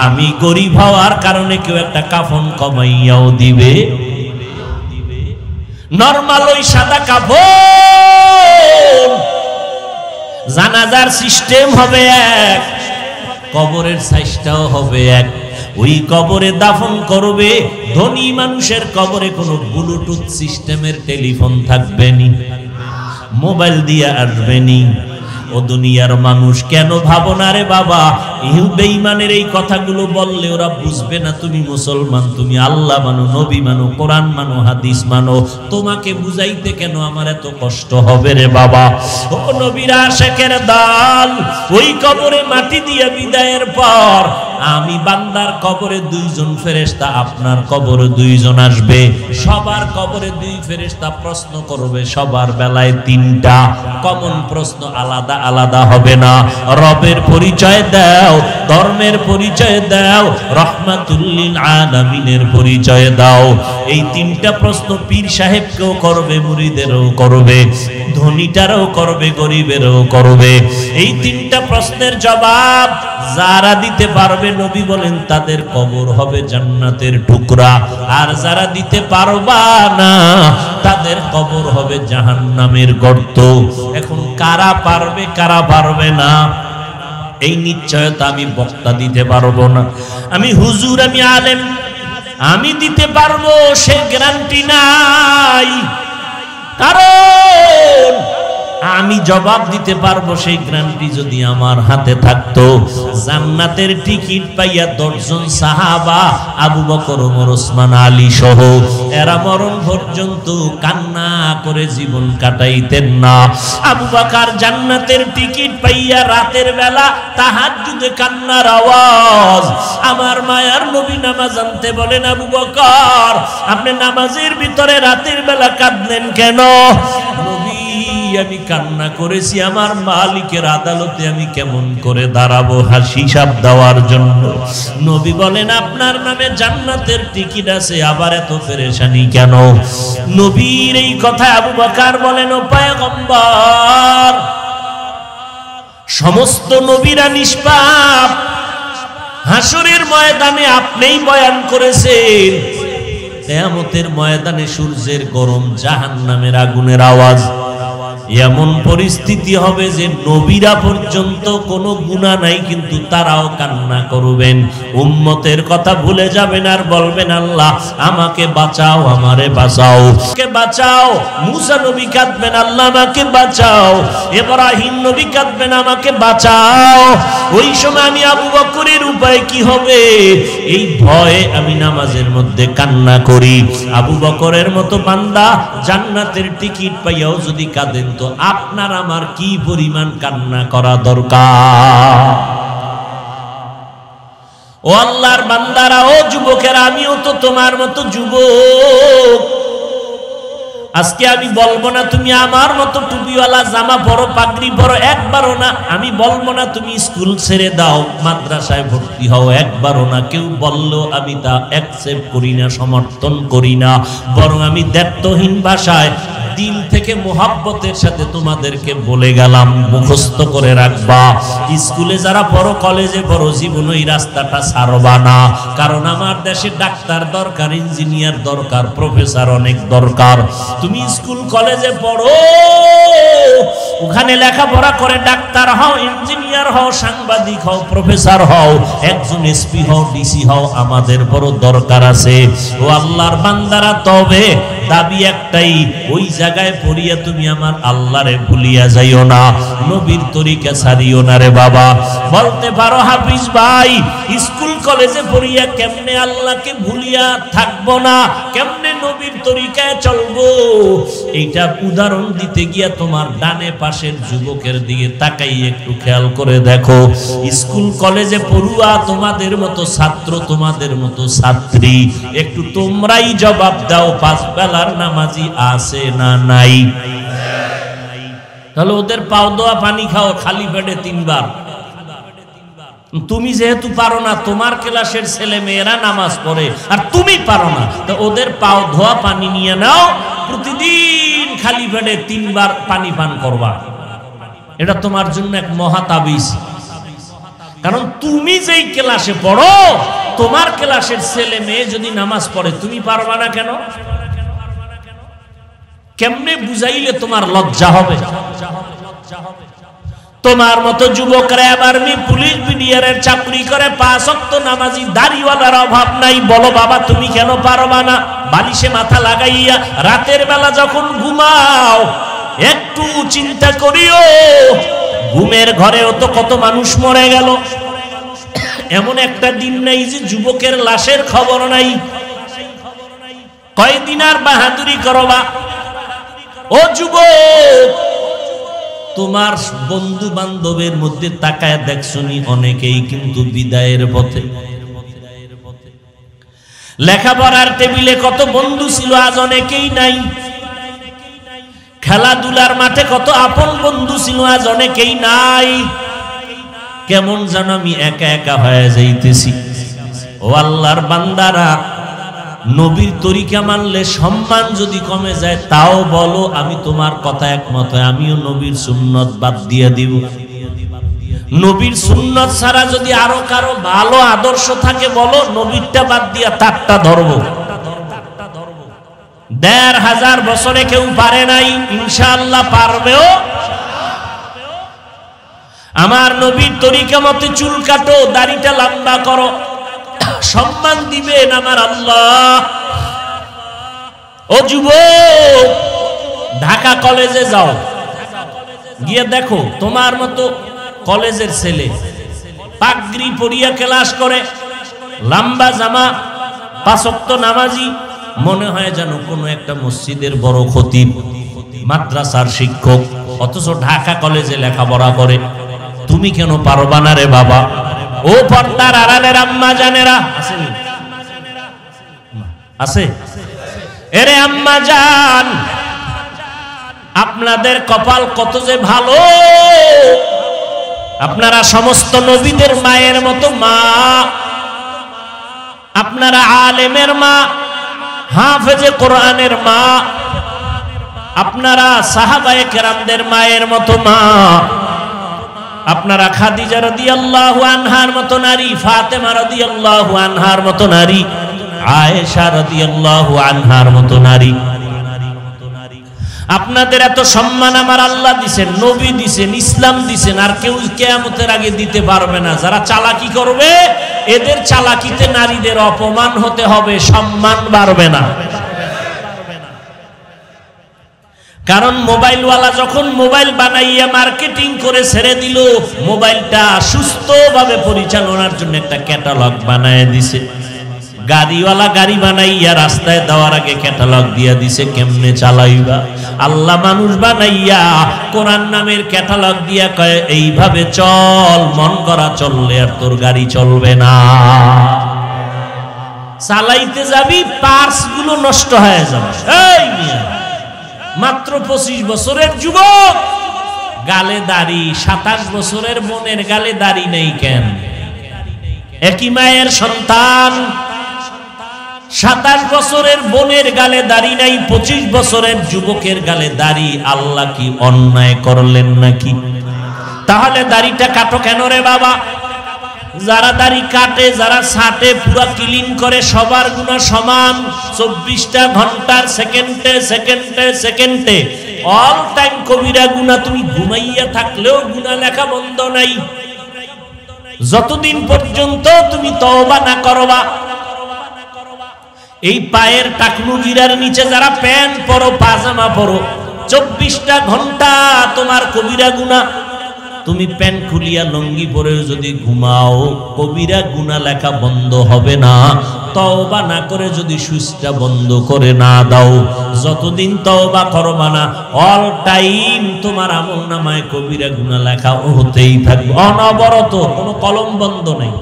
আমি গরিব হওয়ার কারণে কেউ একটা কাফন কমাইয়াও দিবে। নরমাল ওই সাদা কাফন, জানাজার সিস্টেম হবে এক, কবরের সাইজটাও হবে এক। ওই কবরে দাফন করবে। ধনী মানুষের কবরে কোনো ব্লুটুথ সিস্টেমের টেলিফোন থাকবে নি, মোবাইল দিয়ে আসবে নি। ও দুনিয়ার মানুষ কেন ভাবো না রে বাবা, বেঈমানের এই কথাগুলো বললে ওরা বুঝবে না তুমি মুসলমান, তুমি আল্লাহ মানো, নবী মানো, কোরআন মানো, হাদিস মানো। তোমাকে বুঝাইতে কেন আমার এত কষ্ট হবে রে বাবা? ও নবীর আশিকের দল, ওই কবরে মাটি দিয়ে বিদায়ের পর আমি বান্দার কবরে 2জন ফেরেশতা, আপনার কবরে 2জন আসবে। সবার কবরে 2 ফেরেশতা প্রশ্ন করবে, সবার বেলায় 3টা। কমন প্রশ্ন আলাদা আলাদা হবে না। রবের পরিচয় দাও, ধর্মের পরিচয় দাও, রহমাতুল লিল আলামিনের পরিচয় দাও। এই 3টা প্রশ্ন পীর সাহেবকেও করবে, মুরিদেরও করবে, ধনীটারও করবে, গরিবেরও করবে। এই 3টা প্রশ্নের জবাব যারা দিতে পারবে, নবী বলেন তাদের কবর হবে জান্নাতের টুকরা। আর যারা দিতে পারবা না তাদের কবর হবে জাহান্নামের গর্ত। এখন কারা পারবে কারা পারবে না এই নিশ্চয়তা আমি বক্তা দিতে পারবো না। আমি হুজুর, আমি আলেম, আমি দিতে পারবো সে গ্যারান্টি নাই। কারণ আমি জবাব দিতে পারবো সেই গ্যারান্টি যদি আমার হাতে থাকতো। জান্নাতের টিকিট পাইয়া 10 জন সাহাবা, আবু বকর, ওমর, ওসমান, আলী সহ এরা মরণ পর্যন্ত কান্না করে জীবন কাটাইতেন না। আবু বকর জান্নাতের টিকিট পাইয়া রাতের বেলা তাহাজ্জুদে কান্নার আওয়াজ। আমার মায়ার নবী নামাজ আনতে বলেন, আবু বকর আপনি নামাজের ভিতরে রাতের বেলা কাঁদলেন কেন? নবী, আমি কান্না করেছি আমার মালিকের আদালতে আমি কেমন করে দাঁড়াবো হিসাব দেওয়ার জন্য। নবী বলেন, আপনার নামে জান্নাতের টিকিট আছে, আবার এত পেরেশানি কেন? নবীর এই কথা আবু বকর বলেন, ও পয়গম্বর, সমস্ত নবীরা নিষ্পাপ। হাসরের ময়দানে আপনিই বয়ান করেছেন, কিয়ামতের ময়দানে সূর্যের গরম, জাহান্নামের আগুনের আওয়াজ। এমন পরিস্থিতি হবে যে নবীরা পর্যন্ত কোনো গুনাহ নাই কিন্তু তারাও কান্না করবেন, উম্মতের কথা ভুলে যাবেন আর বলবেন আল্লাহ আমাকে বাঁচাও, আমারে বাঁচাও, কে বাঁচাও। মুসা নবী কাঁদবেন আল্লাহ আমাকে বাঁচাও, ইব্রাহিম নবী কাঁদবেন আমাকে বাঁচাও। ওই সময় আমি আবু বকরের উপায় কি হবে এই ভয়ে আমি নামাজের মধ্যে কান্না করি। আবু বকরের মতো বান্দা জান্নাতের টিকিট পাইয়াও যদি কাঁদেন তো আপনার আমার কি পরিমাণ কান্না করা দরকার। ও আল্লাহর বান্দারা, ও যুবকেরা, আমিও তো তোমার মতো যুবক। আজকে আমি বলবো না তুমি আমার মতো টুপিওয়ালা জামা পরো, পাগড়ি পরো, একবারও না। আমি বলবো না তুমি স্কুল ছেড়ে দাও, মাদ্রাসায় ভর্তি হও, একবারও না। কেউ বললেও আমি তা অ্যাকসেপ্ট করি না, সমর্থন করি না। বরং আমি দ্ব্যর্থহীন ভাষায় দিল থেকে মোহাব্বতের সাথে তোমাদেরকে বলে গেলাম, মুখস্থ করে রাখবা। স্কুলে যারা পড়ো, কলেজে পড়ো, জীবন ওই রাস্তাটা ছাড়বা না। কারণ আমার দেশে ডাক্তার দরকার, ইঞ্জিনিয়ার দরকার, প্রফেসর অনেক দরকার। তুমি স্কুল কলেজে পড়ো, ওখানে লেখাপড়া করে ডাক্তার হও, ইঞ্জিনিয়ার হও, সাংবাদিক হও, প্রফেসর হও, একজন এসপি হও, ডিসি হও, আমাদের বড় দরকার আছে। ও আল্লাহর বান্দারা, তবে দাবি একটাই, ওই জায়গায় পড়িয়া তুমি আমার আল্লাহরে ভুলিয়া যাইও না, নবীর তরিকা ছাড়িও না রে বাবা। বলতে পারো হাফিজ ভাই, স্কুল কলেজে পড়িয়া কেমনে আল্লাহকে ভুলিয়া থাকবো না, কেমনে নবীর তরিকায় চলবো? এইটা উদাহরণ দিতে গিয়া তোমার ডানে পাশের যুবকের দিকে তাকাই একটু খেয়াল করে দেখো। স্কুল কলেজে পড়ুয়া তোমাদের মতো ছাত্র, তোমাদের মতো ছাত্রী, একটু তোমরাই জবাব দাও, পাঁচ বেলার নামাজি আছে না নাই? তাহলে ওদের পাও দোয়া পানি খাও খালি পেটে 3 বার। তুমি যেহেতু পারো না, তোমার ক্লাসের ছেলে মেয়েরা নামাজ পড়ে আর তুমি পারো না, তো ওদের পাও ধোয়া পানি নিয়ে নাও, প্রতিদিন খালি পেটে 3 বার পানি পান করবা। এটা তোমার জন্য এক মহা তাবিজ। কারণ তুমি যেই ক্লাসে পড়ো, তোমার ক্লাসের ছেলে মেয়ে যদি নামাজ পড়ে, তুমি পারবা না কেন? কেমনে বুঝাইলে তোমার লজ্জা হবে? তোমার মতো যুবকরা আর্মি, পুলিশ, বিডিআরের চাকরি করে, 5 ওয়াক্ত নামাজি, দাড়িওয়ালার অভাব নাই। বলো বাবা তুমি কেন পারবা না? বালিশে মাথা লাগাইয়া রাতের বেলা যখন ঘুমাও, একটু চিন্তা করিও, ঘুমের ঘরেও তো কত মানুষ মরে গেল। এমন একটা দিন নাই যে যুবকের লাশের খবর নাই। কয়দিন আর বাহাদুরি করবা? ও যুবক, তোমার বন্ধু বান্ধবের মধ্যে তাকায় দেখছনি, অনেকেই কিন্তু বিদায়ের পথে। লেখাপড়ার টেবিলে কত বন্ধু ছিল, আজ অনেকেই নাই। খেলাধুলার মাঠে কত আপন বন্ধু ছিল, আজ অনেকেই নাই। কেমন যেন আমি একা একা হয়ে যাইতেছি। ও আল্লাহর বান্দারা, নবীর তরিকা মানলে সম্মান যদি কমে যায় তাও বলো আমি তোমার কথা একমত হয়, আমিও নবীর সুন্নত বাদ দিয়ে দিব। নবীর সুন্নত ছাড়া যদি আরো কারো ভালো আদর্শ থাকে বলো, নবীরটা বাদ দিয়া তারটা ধরবো। 1500 বছরে কেউ পারে নাই, ইনশাআল্লাহ পারবেও। আমার নবীর তরিকা মতে চুল কাটো, দাড়িটা লম্বা করো, সম্মান দিবেন আমার আল্লাহ। ও যুবক, ঢাকা কলেজে যাও, গিয়ে দেখো তোমার মতো কলেজের ছেলে পাগড়ি পরিয়া ক্লাস করে, লম্বা জামা, 5 ওয়াক্ত নামাজি, মনে হয় যেন কোনো একটা মসজিদের বড় খতিব, মাদ্রাসার শিক্ষক, অথচ ঢাকা কলেজে লেখাপড়া করে। তুমি কেন পারবা না রে বাবা? ও পর্দার আড়ালের আম্মা জানেরা আছে? এরে আম্মা জান, আপনাদের কপাল কত যে ভালো, আপনারা সমস্ত নবীদের মায়ের মতো মা, আপনারা আলেমের মা, হাফেজে কোরআনের মা, আপনারা সাহাবায়ে কেরামদের মায়ের মতো মা, আপনারা খাদিজা রাদিয়াল্লাহু আনহার মতো নারী, ফাতেমা রাদিয়াল্লাহু আনহার মতো নারী, আয়েশা রাদিয়াল্লাহু আনহার মতো নারী। আপনাদের এত সম্মান আমার আল্লাহ দিছেন, নবী দিছেন, ইসলাম দিছেন, আর কেউ কিয়ামতের আগে দিতে পারবে না। যারা চালাকি করবে এদের চালাকিতে নারীদের অপমান হতে হবে, সম্মান বাড়বে না। কারণ মোবাইলওয়ালা যখন মোবাইল বানাইয়া মার্কেটিং করে ছেড়ে দিল, মোবাইলটা সুস্থভাবে পরিচালনার জন্য একটা ক্যাটালগ বানায় দিছে। গাড়িওয়ালা গাড়ি বানাইয়া রাস্তায় দেওয়ার আগে ক্যাটালগ দিয়া দিছে কেমনে চালাইবা। আল্লাহ মানুষ বানাইয়া কোরআন নামের ক্যাটালগ দিয়া কয় এইভাবে চল, মন করা চললে আর তোর গাড়ি চলবে না। চালাইতে যাবি পার্টস গুলো নষ্ট হয়ে যাবে। এই মিয়া মাত্র 25 বছরের যুবক, গালে দাড়ি, 27 বছরের বোনের গালে দাড়ি নেই কেন? একই মায়ের সন্তান, 27 বছরের বোনের গালে দাড়ি নাই, 25 বছরের যুবকের গালে দাড়ি। আল্লাহ কি অন্যায় করলেন নাকি? তাহলে দাড়িটা কাটো কেন রে বাবা? যারা দাড়ি কাটে, যারা ছাটে, পুরা ক্লিন করে, সবার গুনাহ সমান। 24টা ঘন্টার সেকেন্ডে সেকেন্ডে সেকেন্ডে অল টাইম কবিরা গুনাহ। তুমি ঘুমাইয়া থাকলেও গুনাহ লেখা বন্ধ নাই যতদিন পর্যন্ত তুমি তওবা না করবা। এই পায়ের টাকনু গিরার নিচে যারা প্যান্ট পরো, পাজামা পরো, 24টা ঘন্টা তোমার কবিরা গুনাহ। তুমি প্যান্ট খুলিয়া লঙ্গি পরেও যদি ঘুমাও, কবিরা গুনাহ লেখা বন্ধ হবে না। তওবা না করে যদি সুইচটা বন্ধ করে না দাও, যতদিন তওবা করবা না অল টাইম তোমার আমলনামায় কবিরা গুনাহ লেখা হতেই থাকবে অনবরত, কোনো কলম বন্ধ নেই।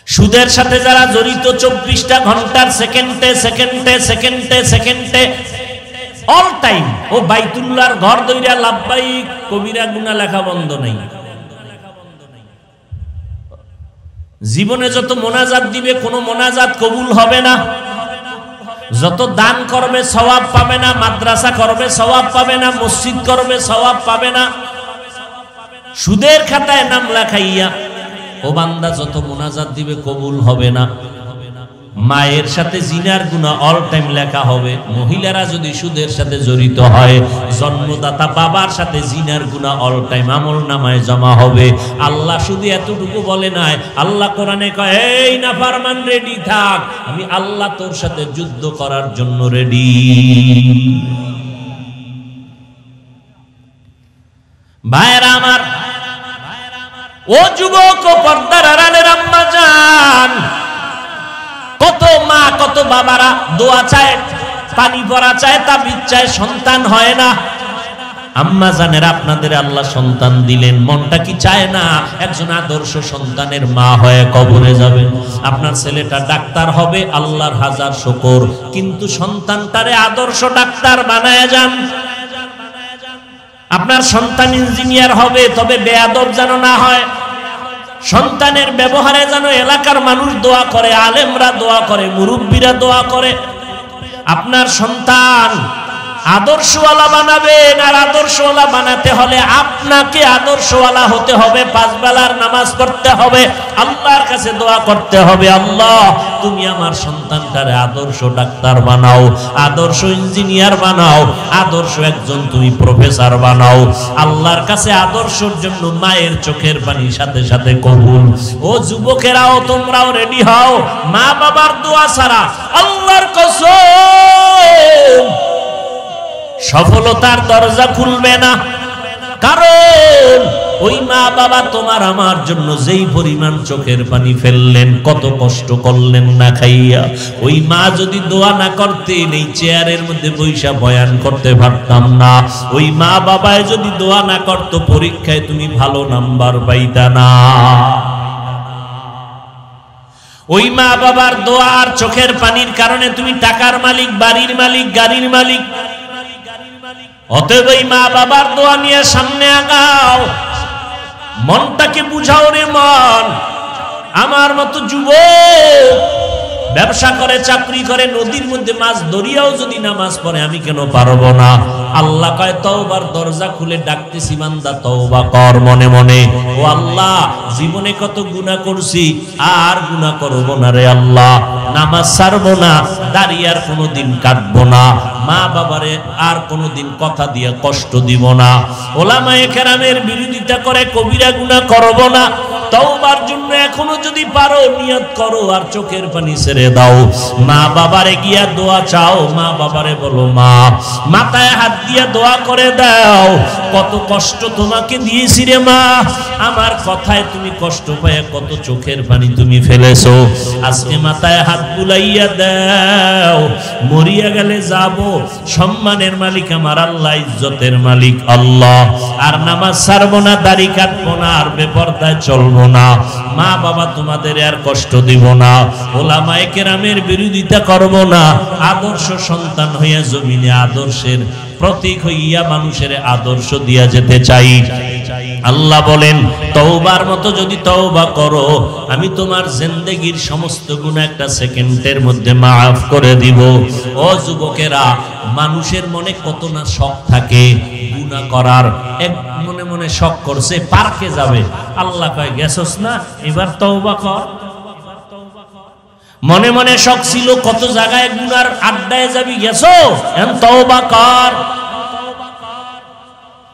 সুদের সাথে যারা জড়িত, 24টা ঘন্টার সেকেন্ডে সেকেন্ডে সেকেন্ডে সেকেন্ডে অল টাইম, ও বাইতুল্লাহর ঘর দইরা লাব্বাইক, কবিরা গুনাহ লেখা বন্ধ নাই। জীবনে যত মোনাজাত দিবে, কোনো মোনাজাত কবুল হবে না। যত দান করবে সওয়াব পাবে না, মাদ্রাসা করবে সওয়াব পাবে না, মসজিদ করবে সওয়াব পাবে না। সুদের খাতায় নাম লেখাইয়া ও বান্দা যত মোনাজাত দিবে কবুল হবে না। মায়ের সাথে জিনার গুনাহ অল টাইম লেখা হবে। মহিলারা যদি সুদের সাথে জড়িত হয়, জন্মদাতা বাবার সাথে জিনার গুনাহ অল টাইম আমলনামায় জমা হবে। আল্লাহ শুধু এতটুকু বলে নাই, আল্লাহ কোরআনে কয় এই নাফরমান রেডি থাক, আমি আল্লাহ তোর সাথে যুদ্ধ করার জন্য রেডি। ভাইরা আমার, ও যুবক, ও পর্দার আড়ালের আম্মা জান, কত মা কত বাবারা দোয়া চায়, পানি পড়া চায়, তাবিজ চায়, সন্তান হয় না। আম্মা জানেরা, আপনাদের আল্লাহ সন্তান দিলেন, মনটা কি চায় না একজন আদর্শ সন্তানের মা হয়ে কবরে যাবেন? আপনার ছেলেটা ডাক্তার হবে, আল্লাহর হাজার শুকর, কিন্তু সন্তানটারে আদর্শ ডাক্তার বানায় যান। আপনার সন্তান ইঞ্জিনিয়ার হবে, তবে বেয়াদব যেন না হয়। সন্তানের ব্যবহারে যেন এলাকার মানুষ দোয়া করে, আলেমরা দোয়া করে, মুরব্বীরা দোয়া করে। আপনার সন্তান আদর্শওয়ালা বানাবেন, আর আদর্শওয়ালা বানাতে হলে আপনাকে আদর্শওয়ালা হতে হবে। 5 বেলার নামাজ পড়তে হবে, আল্লাহর কাছে দোয়া করতে হবে, আল্লাহ তুমি আমার সন্তানটারে আদর্শ ডাক্তার বানাও, আদর্শ ইঞ্জিনিয়ার বানাও, আদর্শ একজন তুমি প্রফেসর বানাও। আল্লাহর কাছে আদর্শের জন্য মায়ের চোখের পানি সাথে সাথে কবুল। ও যুবকেরাও, তোমরাও রেডি হও। মা বাবার দোয়া ছাড়া আল্লাহর কসম সফলতার দরজা খুলবে না। কারণ ওই মা বাবা তোমার আমার জন্য যেই পরিমাণ চোখের পানি ফেললেন, কত কষ্ট করলেন না খাইয়া, ওই মা যদি দোয়া না করতেন এই চেয়ারের মধ্যে বৈশা বয়ান করতে পারতাম না। ওই মা বাবায় যদি দোয়া না করতো, পরীক্ষায় তুমি ভালো নাম্বার পাইতা না। ওই মা বাবার দোয়া আর চোখের পানির কারণে তুমি টাকার মালিক, বাড়ির মালিক, গাড়ির মালিক। অতএব এই মা বাবার দোয়া নিয়ে সামনে আগাও, মনটাকে বুঝাও রে মন। আমার মতো যুবক ব্যবসা করে, চাকরি করে, নদীর মধ্যে মাছ ধরিয়াও যদি নামাজ পড়ে, আমি কেন পারবো না? আল্লাহ কয় তওবার দরজা খুলে ডাকতেছি, বান্দা তওবা কর মনে মনে। ও আল্লাহ, জীবনে কত গুনাহ করছি, আর গুনাহ করব না রে আল্লাহ। নামাজ ছাড়বো না, দাঁড়িয়ে আর কোনোদিন কাটবো না, মা বাবারে আর কোনোদিন কথা দিয়ে কষ্ট দিব না, ওলামায়ে কেরামের বিরোধিতা করে কবিরা গুনাহ করব না। তওবার জন্য এখনো যদি পারো নিয়ত করো আর চোখের পানি ছেড়ে দাও। মা বাবারে গিয়া দোয়া চাও, মা বাবারে বলো মা, মাথায় হাত দিয়ে দোয়া করে দাও, কত কষ্ট তোমাকে দিয়েছি রে মা, আমার কথায় তুমি কষ্ট পায় কত চোখের পানি তুমি ফেলেছো, আজকে মাথায় হাত বুলাইয়া দাও, মরিয়া গেলে যাব, সম্মানের মালিক আমার আল্লাহ, ইজ্জতের মালিক আল্লাহ। আর নামাজ ছাড়বো না, দাড়ি কাটবো না, আর বেপরদায় চলবো না, মা বাবা তোমাদের আর কষ্ট দিব না, ওলামায়ে কেরামের বিরোধিতা করব না, আদর্শ সন্তান হইয়া জমিনে আদর্শের প্রতীক হইয়া মানুষের আদর্শ দিয়া যেতে চাই। আল্লাহ বলেন তওবার মতো যদি তওবা করো, আমি তোমার জিন্দেগীর সমস্ত গুনাহ একটা সেকেন্ডের মধ্যে মাফ করে দিব। ও যুবকেরা, মানুষের মনে কত না শখ থাকে গুনাহ করার, এক মনে মনে শখ করছে পার্কে যাবে, আল্লাহ কয় গেছস না, এবার তওবা কর। মনে মনে শখ ছিল কত জায়গায় গুনার আড্ডায় যাবি, গেছো, এখন তওবা কর।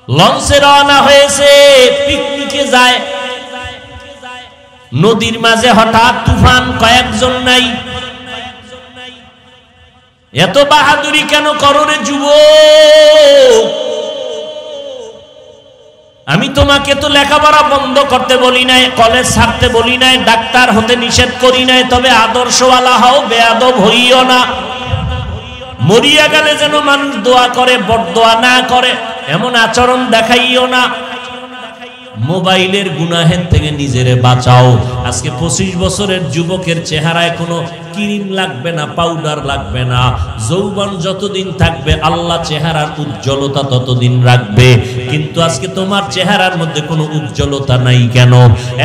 লঞ্চে রওনা হয়েছে, পিকনিকে যায়, নদীর মাঝে হঠাৎ তুফান, কয়েকজন নাই। এত বাহাদুরি কেন করো রে যুবক? আমি তোমাকে তো লেখাপড়া বন্ধ করতে বলি নাই, কলেজ ছাড়তে বলি নাই, ডাক্তার হতে নিষেধ করি নাই, তবে আদর্শওয়ালা হও, বেয়াদব হইও না। মরিয়া গেলে যেন মানুষ দোয়া করে, বরদোয়া না করে, এমন আচরণ দেখাইও না। মোবাইলের গুনাহের থেকে নিজেরে বাঁচাও। আজকে 25 বছরের যুবকের চেহারায় কোনো ক্রিম লাগবে না, পাউডার লাগবে না, যৌবন যতদিন থাকবে আল্লাহ চেহারার উজ্জ্বলতা ততদিন রাখবে। কিন্তু আজকে তোমার চেহারার মধ্যে কোনো উজ্জ্বলতা নাই কেন?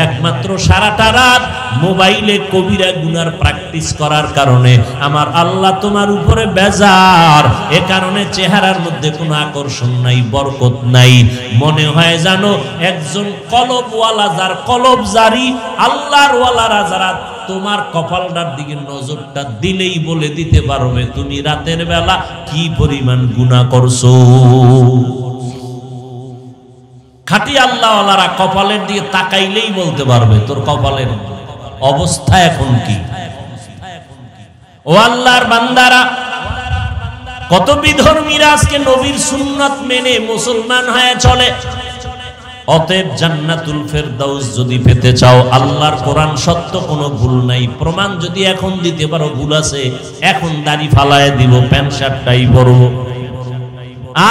একমাত্র সারাটা রাত মোবাইলে কবিরা গুনার প্র্যাকটিস করার কারণে আমার আল্লাহ তোমার উপরে বেজার। এ কারণে চেহারার মধ্যে কোনো আকর্ষণ নাই, বরকত নাই। মনে হয় জানো একজন কলবওয়ালা, যার কলব জারি, আল্লাহর ওয়ালারা যারা তোমার কপালটার দিকে নজরটা দিলেই বলে দিতে পারবে তুমি রাতের বেলা কি পরিমাণ গুনাহ করছো। খাঁটি আল্লাহওয়ালারা কপালের দিকে তাকাইলেই বলতে পারবে তোর কপালের অবস্থা এখন কি। ও আল্লাহর বান্দারা, কত বিধর্মীরা আজকে নবীর সুন্নাত মেনে মুসলমান হয়ে চলে। অতএব জান্নাতুল ফেরদাউস যদি পেতে চাও, আল্লাহর কোরআন সত্য, কোনো ভুল নাই। প্রমাণ যদি এখন দিতে পারো ভুল আছে, এখন দাড়ি ফালায় দিব, প্যান্ট শার্টটাই পরবো,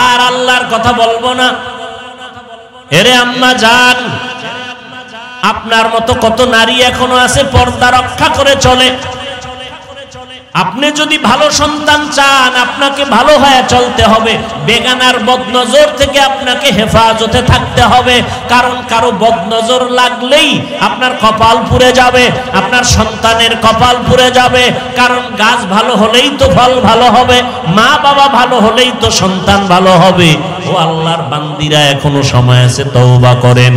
আর আল্লাহর কথা বলবো না। এরে আম্মা জান, আপনার মতো কত নারী এখনো আছে পর্দা রক্ষা করে চলে। আপনি যদি ভালো সন্তান চান, আপনাকে ভালো হয়ে চলতে হবে। বেগানার বদনজর থেকে আপনাকে হেফাজতে থাকতে হবে, কারণ কারো বদনজর লাগলেই আপনার কপাল পুড়ে যাবে, আপনার সন্তানের কপাল পুড়ে যাবে। কারণ গাছ ভালো হলেই তো ফল ভালো হবে, মা বাবা ভালো হলেই তো সন্তান ভালো হবে। ও আল্লাহর বান্দিরা, এখনো সময় আছে, তওবা করেন,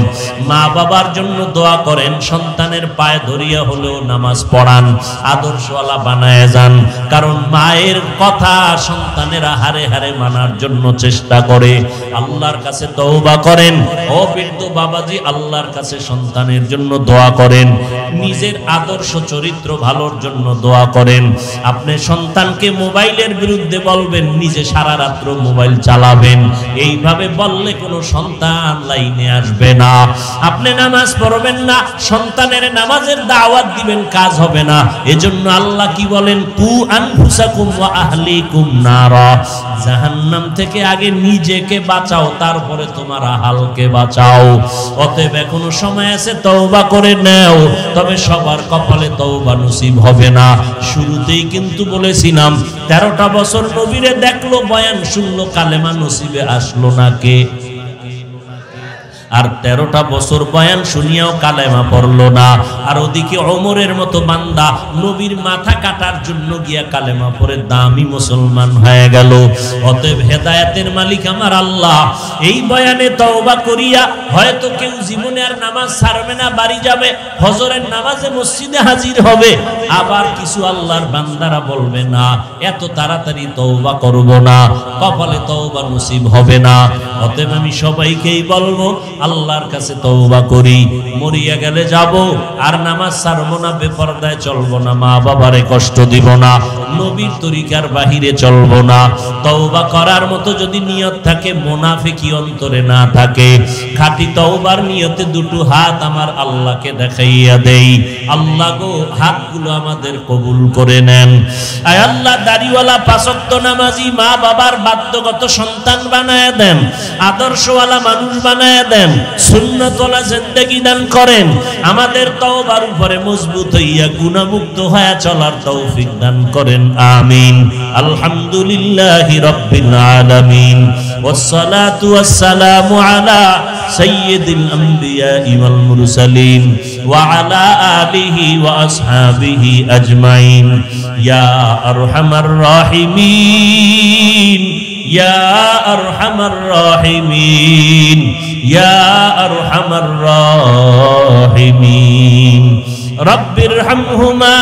মা বাবার জন্য দোয়া করেন, সন্তানের পায়ে ধরিয়া হলেও নামাজ পড়ান, আদর্শওয়ালা বানায় যান। কারণ মায়ের কথা সন্তানেরা হারে হারে মানার জন্য চেষ্টা করে। আল্লাহর কাছে তওবা করেন। ও বৃদ্ধ বাবাজি, আল্লাহর কাছে সন্তানের জন্য দোয়া করেন, নিজের আদর্শ চরিত্র ভালোর জন্য দোয়া করেন। আপনি সন্তানকে মোবাইলের বিরুদ্ধে বলবেন, নিজে সারা রাত্র মোবাইল চালাবেন, এইভাবে বললে কোনো সন্তান লাইনে আসবে না। আপনি নামাজ পড়বেন না, সন্তানের নামাজের দাওয়াত দিবেন, কাজ হবে না। এজন্য আল্লাহ কি বলেন, কু আনফুসাকুম ওয়া আহলিকুম নারা, জাহান্নাম থেকে আগে নিজেকে বাঁচাও, তারপরে তোমার আহলকে বাঁচাও। অতএব এখনো সময় আছে, তওবা করে নাও। তবে সবার কপালে তওবা নসিব হবে না। শুরুতেই কিন্তু বলেছিলাম 13টা বছর নবীরে দেখলো, বয়ান শুনলো, কালেমা নসিবে আসলো না কে? আর 13টা বছর বয়ান শুনিয়াও কালেমা পড়লো না। আর ওদিকে ওমরের মতো বান্দা নবীর মাথা কাটার জন্য গিয়া কালেমা পড়ে দামি মুসলমান হয়ে গেল। অতএব হেদায়েতের মালিক আমার আল্লাহ, এই বয়ানে তওবা করিয়া হয়তো কেউ জীবনে আর নামাজ ছাড়বে না, বাড়ি যাবে, ফজরের নামাজে মসজিদে হাজির হবে। আবার কিছু আল্লাহর বান্দারা বলবে না, এত তাড়াতাড়ি তওবা করব না, কপালে তওবা নসিব হবে না। অতএব আমি সবাইকেই বলবো, আল্লাহর কাছে তওবা করি। মরিয়া গেলে যাব, আর নামাজ ছাড়বো না, বেপরদায় চলবো না, মা বাবারে কষ্ট দিব না, নবীর তরিকার বাহিরে চলবো না। তওবা করার মতো যদি নিয়ত থাকে, মুনাফিকি অন্তরে না থাকে, খাঁটি তওবার নিয়তে দুটো হাত আমার আল্লাহকে দেখাইয়া দেই। আল্লাহ গো, হাতগুলো আমাদের কবুল করে নেন। আয় আল্লাহ, দাড়িওয়ালা পাঁচ ওয়াক্ত নামাজি মা বাবার বাধ্যগত সন্তান বানায় দেন, আদর্শওয়ালা মানুষ বানায় দেন, সুন্নতওয়ালা জিন্দেগি দান করেন। আমাদের তওবার উপরে মজবুত হইয়া গুনাহমুক্ত হয়ে চলার তৌফিক দান করেন, আমিন। আলহামদুলিল্লাহি রাব্বিল আলামিন, ওয়াসসালাতু ওয়াসসালামু আলা সাইয়্যিদিল আমবিয়া ওয়াল মুরসালিন ওয়া আলা আলিহি ওয়া আসহাবিহি আজমাইন। ইয়া আরহামার রাহিমিন, ইয়া আরহামার রাহিমিন, ইয়া আরহামার রাহিমিন। রব্বিরহামহুমা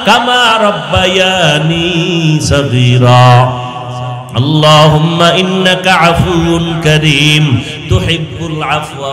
কামা রব্বায়ানি সগীরা। আল্লাহুম্মা ইন্নাকা আফুউন কারীম তুহিব্বুল আফওয়া